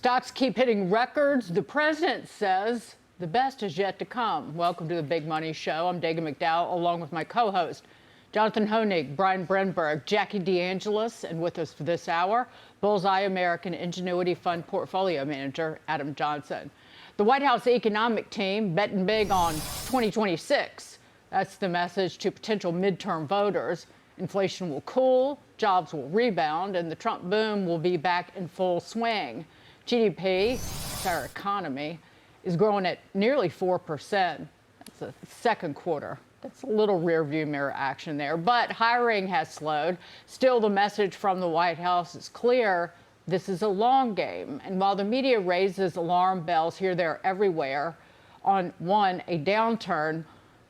Stocks keep hitting records. The president says the best is yet to come. Welcome to the Big Money Show. I'm Dagen McDowell, along with my co-host, Jonathan Hoenig, Brian Brenberg, Jackie DeAngelis, and with us for this hour, Bullseye American Ingenuity Fund Portfolio Manager, Adam Johnson. The White House economic team betting big on 2026. That's the message to potential midterm voters. Inflation will cool, jobs will rebound, and the Trump boom will be back in full swing. GDP, that's our economy, is growing at nearly 4%. That's the second quarter. That's a little rear-view mirror action there. But hiring has slowed. Still, the message from the White House is clear. This is a long game. And while the media raises alarm bells here, there, everywhere, on a downturn,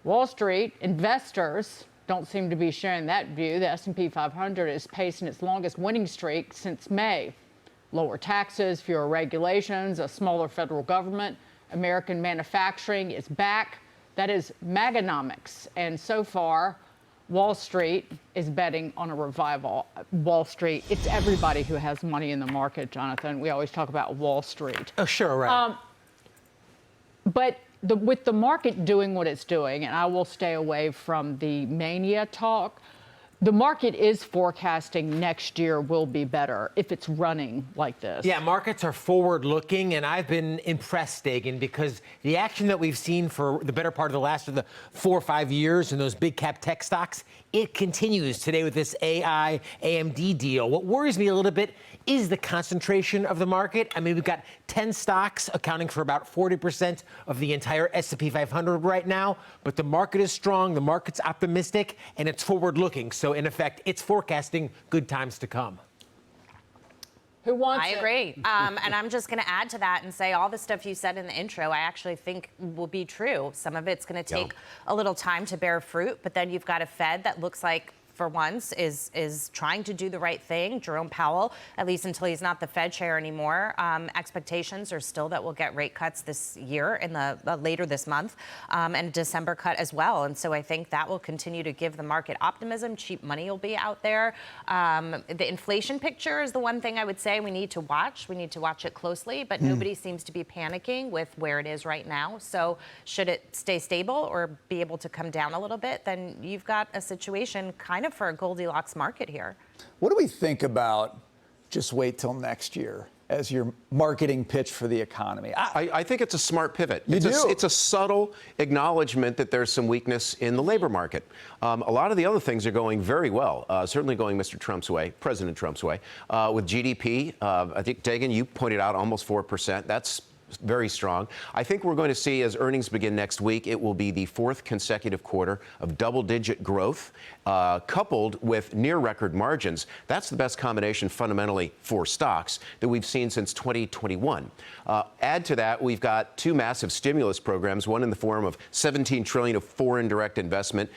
Wall Street investors don't seem to be sharing that view. The S&P 500 is pacing its longest winning streak since May. Lower taxes, fewer regulations, a smaller federal government. American manufacturing is back. That is Maganomics. And so far, Wall Street is betting on a revival. Wall Street, it's everybody who has money in the market, Jonathan. We always talk about Wall Street. Oh, sure, right. But with the market doing what it's doing, and I will stay away from the mania talk, the market is forecasting next year will be better if it's running like this. Yeah, markets are forward-looking, and I've been impressed, Dagen, because the action that we've seen for the better part of the last 4 or 5 years in those big-cap tech stocks, it continues today with this AI, AMD deal. What worries me a little bit is the concentration of the market. I mean, we've got 10 stocks accounting for about 40% of the entire S&P 500 right now, but the market is strong, the market's optimistic, and it's forward-looking. So, in effect, it's forecasting good times to come. Who wants I agree. And I'm just going to add to that and say all the stuff you said in the intro, I actually think will be true. Some of it's going to take a little time to bear fruit, but then you've got a Fed that looks like, for once, is trying to do the right thing. Jerome Powell, at least until he's not the Fed chair anymore, expectations are still that we'll get rate cuts this year in the later this month, and a December cut as well. And so I think that will continue to give the market optimism. Cheap money will be out there. The inflation picture is the one thing I would say we need to watch. We need to watch it closely, but nobody seems to be panicking with where it is right now. So should it stay stable or be able to come down a little bit, then you've got a situation kind of for a Goldilocks market here. What do we think about just wait till next year as your marketing pitch for the economy? I think it's a smart pivot. It's a subtle acknowledgement that there's some weakness in the labor market. A lot of the other things are going very well, certainly going Mr. Trump's way, President Trump's way. With GDP, I think, Dagen, you pointed out almost 4%. That's very strong. I think we're going to see, as earnings begin next week, it will be the fourth consecutive quarter of double-digit growth, coupled with near-record margins. That's the best combination fundamentally for stocks that we've seen since 2021. Add to that, we've got two massive stimulus programs, one in the form of $17 trillion of foreign direct investment,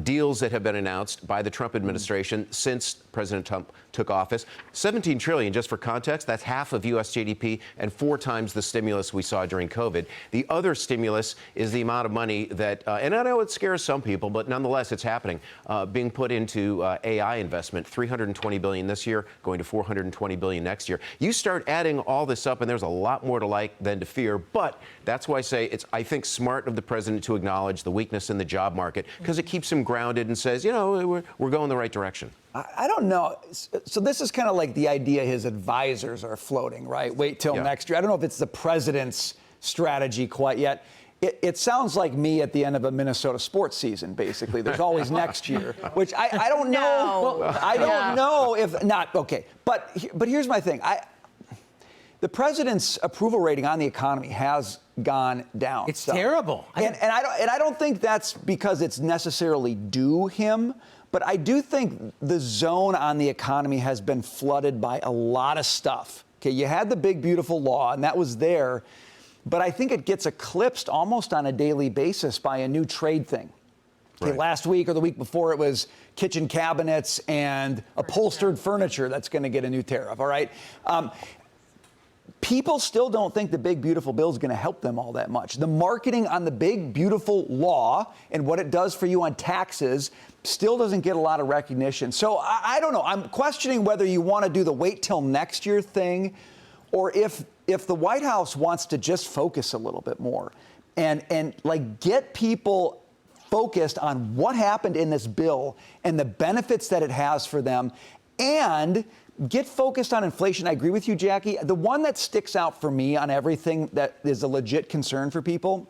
deals that have been announced by the Trump administration since President Trump took office. $17 trillion, just for context, that's half of U.S. GDP and 4 times the stimulus we saw during COVID. The other stimulus is the amount of money that, and I know it scares some people, but nonetheless, it's happening, being put into AI investment, $320 billion this year, going to $420 billion next year. You start adding all this up, and there's a lot more to like than to fear, but that's why I say it's, I think, smart of the president to acknowledge the weakness in the job market, because it keeps him grounded and says, you know, we're going the right direction. I don't know. So this is kind of like the idea his advisors are floating, right? Wait till next year. I don't know if it's the president's strategy quite yet. It sounds like me at the end of a Minnesota sports season, basically. There's always next year, which I don't know. No. I don't know if not. Okay, but here's my thing. The president's approval rating on the economy has gone down. It's terrible. And I don't think that's because it's necessarily due him. But I do think the zone on the economy has been flooded by a lot of stuff. Okay, you had the big, beautiful law, and that was there. But I think it gets eclipsed almost on a daily basis by a new trade thing. Okay, Right. Last week or the week before, it was kitchen cabinets and upholstered furniture that's going to get a new tariff, all right? People still don't think the big, beautiful bill is going to help them all that much. The marketing on the big, beautiful law and what it does for you on taxes still doesn't get a lot of recognition. So I don't know. I'm questioning whether you want to do the wait till next year thing or if if the White House wants to just focus a little bit more and like get people focused on what happened in this bill and the benefits that it has for them, and get focused on inflation. I agree with you, Jackie. The one that sticks out for me on everything that is a legit concern for people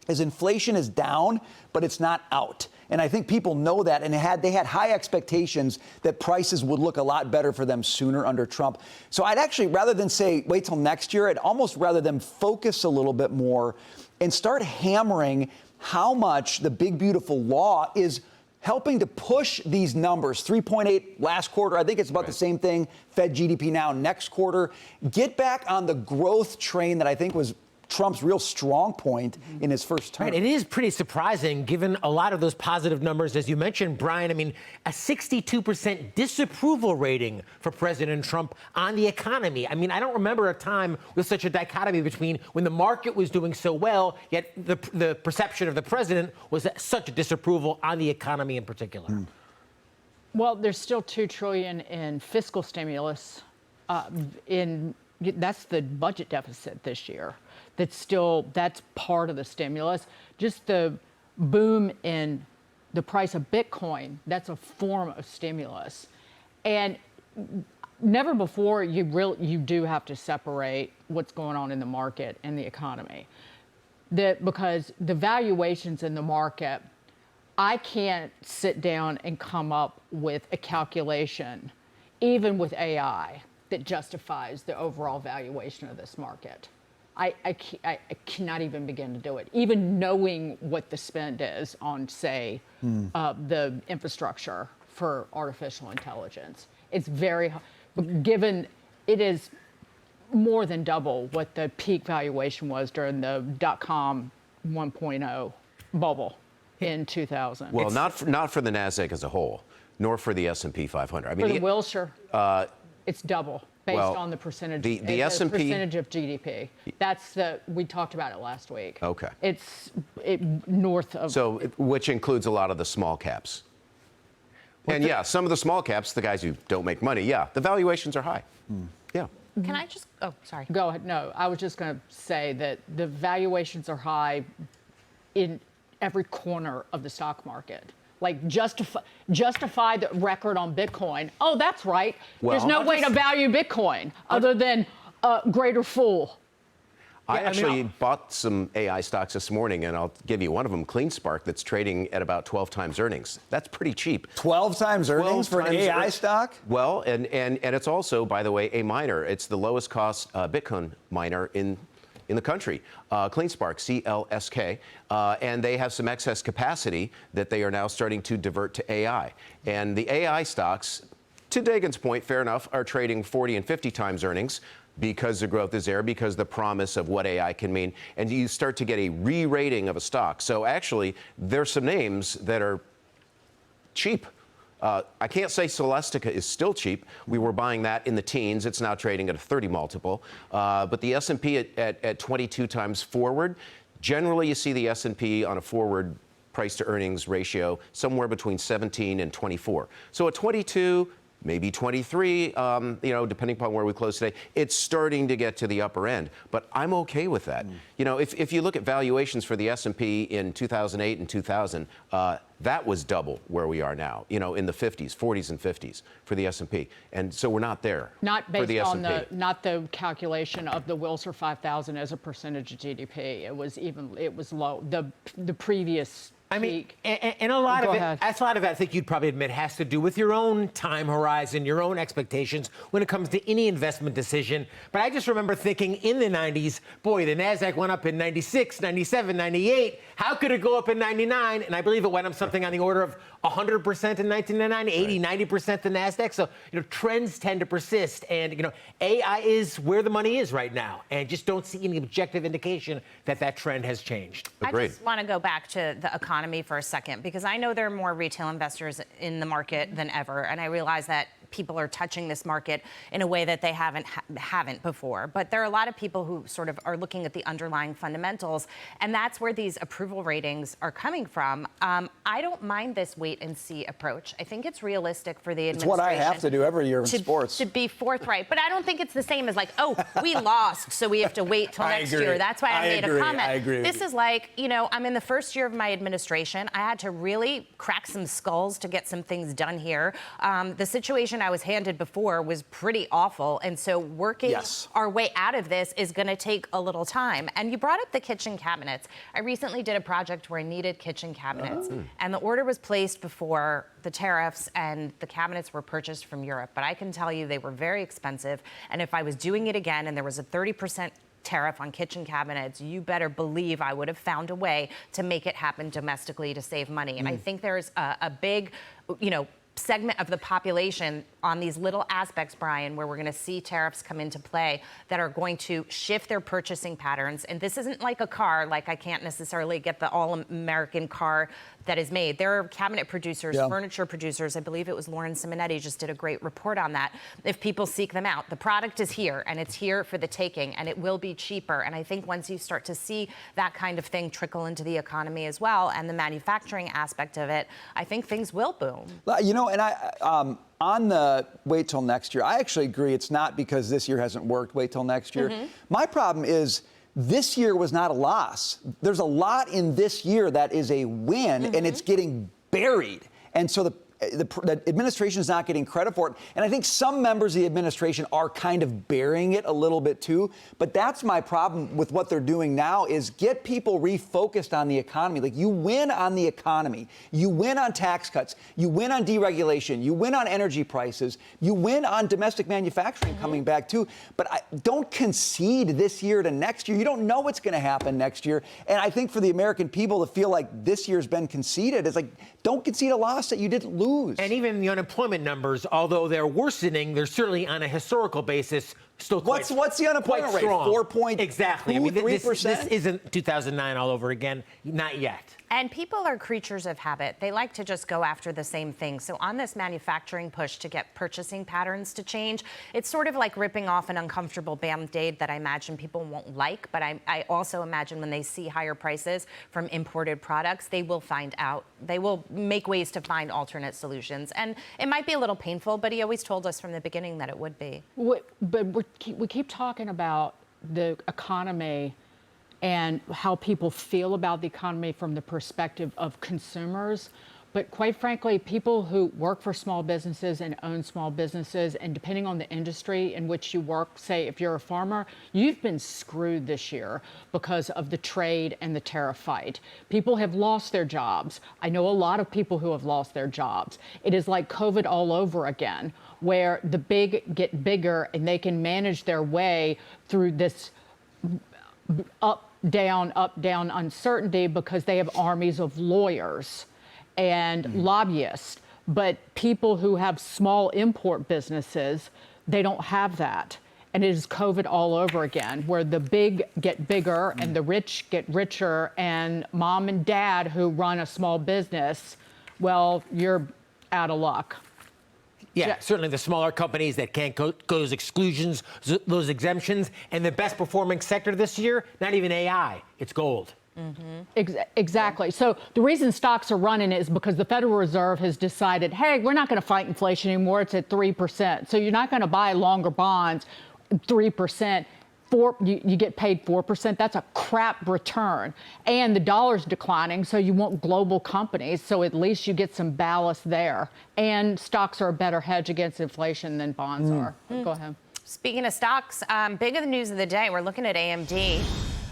is inflation is down, but it's not out. And I think people know that, and they had high expectations that prices would look a lot better for them sooner under Trump. So I'd actually, rather than say wait till next year, I'd almost rather them focus a little bit more and start hammering how much the big beautiful law is helping to push these numbers. 3.8 last quarter. I think it's about the same thing. Fed GDP now next quarter. Get back on the growth train that I think was Trump's real strong point in his first term. Right, it is pretty surprising, given a lot of those positive numbers, as you mentioned, Brian. I mean, a 62% disapproval rating for President Trump on the economy. I mean, I don't remember a time with such a dichotomy between when the market was doing so well, yet the perception of the president was such a disapproval on the economy in particular. Well, there's still $2 trillion in fiscal stimulus. That's the budget deficit this year. That's part of the stimulus. Just the boom in the price of Bitcoin, that's a form of stimulus. And never before you do have to separate what's going on in the market and the economy. Because the valuations in the market, I can't sit down and come up with a calculation, even with AI, that justifies the overall valuation of this market. I cannot even begin to do it, even knowing what the spend is on, say, the infrastructure for artificial intelligence. It's very, given it is more than double what the peak valuation was during the .com 1.0 bubble in 2000. Well, not for the NASDAQ as a whole, nor for the S&P 500. I mean, for the Wilshire, it's double. Based on the percentage, the S&P percentage of GDP. We talked about it last week. Okay. It's north of. So, which includes a lot of the small caps. And yeah, some of the small caps, the guys who don't make money, yeah, the valuations are high. Yeah. Can I just, oh, sorry. Go ahead. No, I was just going to say that the valuations are high in every corner of the stock market. Like justify the record on Bitcoin. Oh, that's right. Well, there's no way to value Bitcoin other than greater fool. I actually bought some AI stocks this morning, and I'll give you one of them, CleanSpark, that's trading at about 12 times earnings. That's pretty cheap. 12 times earnings for an AI stock? Well, and it's also, by the way, a miner. It's the lowest cost Bitcoin miner in the country, CleanSpark, CLSK, and they have some excess capacity that they are now starting to divert to AI. And the AI stocks, to Dagen's point, fair enough, are trading 40 and 50 times earnings because the growth is there, because the promise of what AI can mean, and you start to get a re-rating of a stock. So actually, there's some names that are cheap. I can't say Celestica is still cheap. We were buying that in the teens. It's now trading at a 30 multiple. But the S&P at 22 times forward, generally you see the S&P on a forward price to earnings ratio somewhere between 17 and 24. So at 22, maybe 23, depending upon where we close today, it's starting to get to the upper end. But I'm okay with that. You know, if you look at valuations for the S&P in 2008 and 2000, that was double where we are now, in the 50s, 40s and 50s for the S&P. And so we're not there. Not based on not the calculation of the Wilshire 5000 as a percentage of GDP. It was low. The previous peak. And a lot of it, I think you'd probably admit, has to do with your own time horizon, your own expectations when it comes to any investment decision. But I just remember thinking in the 90s, boy, the NASDAQ went up in 96, 97, 98. How could it go up in 99? And I believe it went up something on the order of 100% in 1999, 80, 90% the NASDAQ. So, trends tend to persist. And, AI is where the money is right now. And just don't see any objective indication that trend has changed. Agreed. I just want to go back to the economy for a second, because I know there are more retail investors in the market than ever. And I realize that people are touching this market in a way that they haven't before. But there are a lot of people who sort of are looking at the underlying fundamentals, and that's where these approval ratings are coming from. I don't mind this wait and see approach. I think it's realistic for the administration. It's what I have to do every year in sports. To be forthright. But I don't think it's the same as like, oh, we lost, so we have to wait till next year. That's why I made a comment. I agree. This is like, you know, I'm in the first year of my administration. I had to really crack some skulls to get some things done here. The situation I was handed before was pretty awful. And so working our way out of this is going to take a little time. And you brought up the kitchen cabinets. I recently did a project where I needed kitchen cabinets. And the order was placed before the tariffs, and the cabinets were purchased from Europe. But I can tell you they were very expensive. And if I was doing it again and there was a 30% tariff on kitchen cabinets, you better believe I would have found a way to make it happen domestically to save money. And I think there's a big, you know, segment of the population on these little aspects, Brian, where we're going to see tariffs come into play that are going to shift their purchasing patterns. And this isn't like a car, like I can't necessarily get the all-American car that is made. There are cabinet producers, furniture producers. I believe it was Lauren Simonetti just did a great report on that. If people seek them out, the product is here, and it's here for the taking, and it will be cheaper. And I think once you start to see that kind of thing trickle into the economy as well, and the manufacturing aspect of it, I think things will boom. You know, and on the wait till next year, I actually agree. It's not because this year hasn't worked, wait till next year. My problem is this year was not a loss. There's a lot in this year that is a win, and it's getting buried. And so the administration is not getting credit for it. And I think some members of the administration are kind of burying it a little bit too. But that's my problem with what they're doing now is get people refocused on the economy. Like you win on the economy. You win on tax cuts. You win on deregulation. You win on energy prices. You win on domestic manufacturing coming back too. But don't concede this year to next year. You don't know what's going to happen next year. And I think for the American people to feel like this year's been conceded, it's like, don't concede a loss that you didn't lose. And even the unemployment numbers, although they're worsening, they're certainly on a historical basis still quite What's the unemployment rate? Strong. 4.2%? Exactly. I mean, this isn't 2009 all over again. Not yet. And people are creatures of habit. They like to just go after the same thing. So on this manufacturing push to get purchasing patterns to change, it's sort of like ripping off an uncomfortable Band-Aid that I imagine people won't like. But I also imagine when they see higher prices from imported products, they will find out. They will make ways to find alternate solutions. And it might be a little painful, but he always told us from the beginning that it would be. But we keep talking about the economy and how people feel about the economy from the perspective of consumers. But quite frankly, people who work for small businesses and own small businesses, and depending on the industry in which you work, say if you're a farmer, you've been screwed this year because of the trade and the tariff fight. People have lost their jobs. I know a lot of people who have lost their jobs. It is like COVID all over again, where the big get bigger and they can manage their way through this up, down uncertainty because they have armies of lawyers and lobbyists. But people who have small import businesses, they don't have that. And it is COVID all over again, where the big get bigger and the rich get richer, and mom and dad who run a small business, well, you're out of luck. Yeah, certainly the smaller companies that can't go those exclusions, those exemptions, and the best performing sector this year, not even AI, it's gold. Exactly. So the reason stocks are running is because the Federal Reserve has decided, hey, we're not going to fight inflation anymore. It's at 3%. So you're not going to buy longer bonds, 3%. You get paid 4%. That's a crap return. And the dollar's declining, so you want global companies, so at least you get some ballast there. And stocks are a better hedge against inflation than bonds are. Go ahead. Speaking of stocks, big of the news of the day, we're looking at AMD.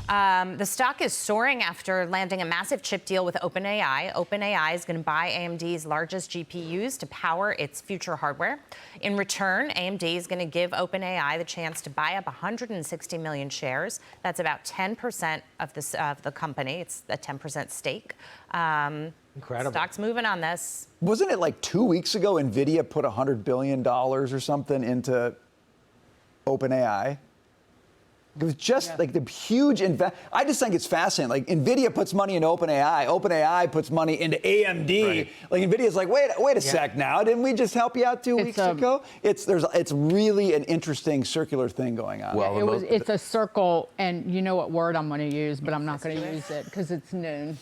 The stock is soaring after landing a massive chip deal with OpenAI. OpenAI is going to buy AMD's largest GPUs to power its future hardware. In return, AMD is going to give OpenAI the chance to buy up 160 million shares. That's about 10% of the company. It's a 10% stake. Incredible. Stock's moving on this. Wasn't it like 2 weeks ago NVIDIA put $100 billion or something into OpenAI? It was just like the huge I just think it's fascinating. Like Nvidia puts money into OpenAI. OpenAI puts money into AMD. Right. Like Nvidia's like, wait a sec now. Didn't we just help you out 2 weeks ago? It's really an interesting circular thing going on. Well, It's a circle, and you know what word I'm going to use, but I'm not going to use it because it's noon.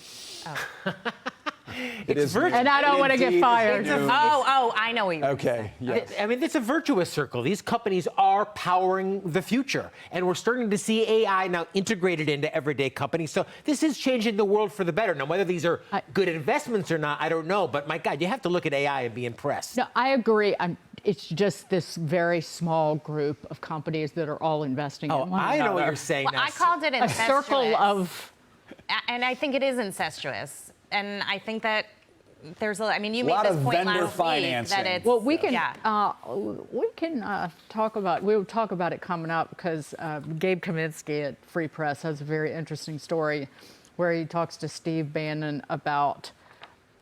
It is, And I don't want to get fired. I know what you mean. Okay. Yes. I mean, it's a virtuous circle. These companies are powering the future, and we're starting to see AI now integrated into everyday companies. So this is changing the world for the better. Now, whether these are good investments or not, I don't know. But my God, you have to look at AI and be impressed. No, I agree. It's just this very small group of companies that are all investing in one I know another. what you're saying Well, now. I called it A incestuous. circle of. And I think it is incestuous. And I think that there's you A made lot this of point vendor last financing. week that it's Well, we can talk about. We'll talk about it coming up because Gabe Kaminsky at Free Press has a very interesting story where he talks to Steve Bannon about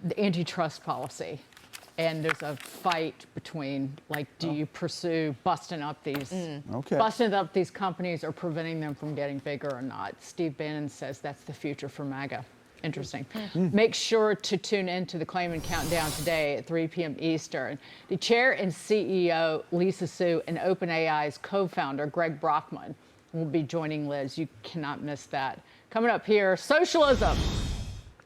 the antitrust policy, and there's a fight between do you pursue busting up these companies or preventing them from getting bigger or not? Steve Bannon says that's the future for MAGA. Interesting. Make sure to tune in to the Claimant Countdown today at 3 p.m. Eastern. The chair and CEO, Lisa Su, and OpenAI's co-founder, Greg Brockman, will be joining Liz. You cannot miss that. Coming up here, socialism.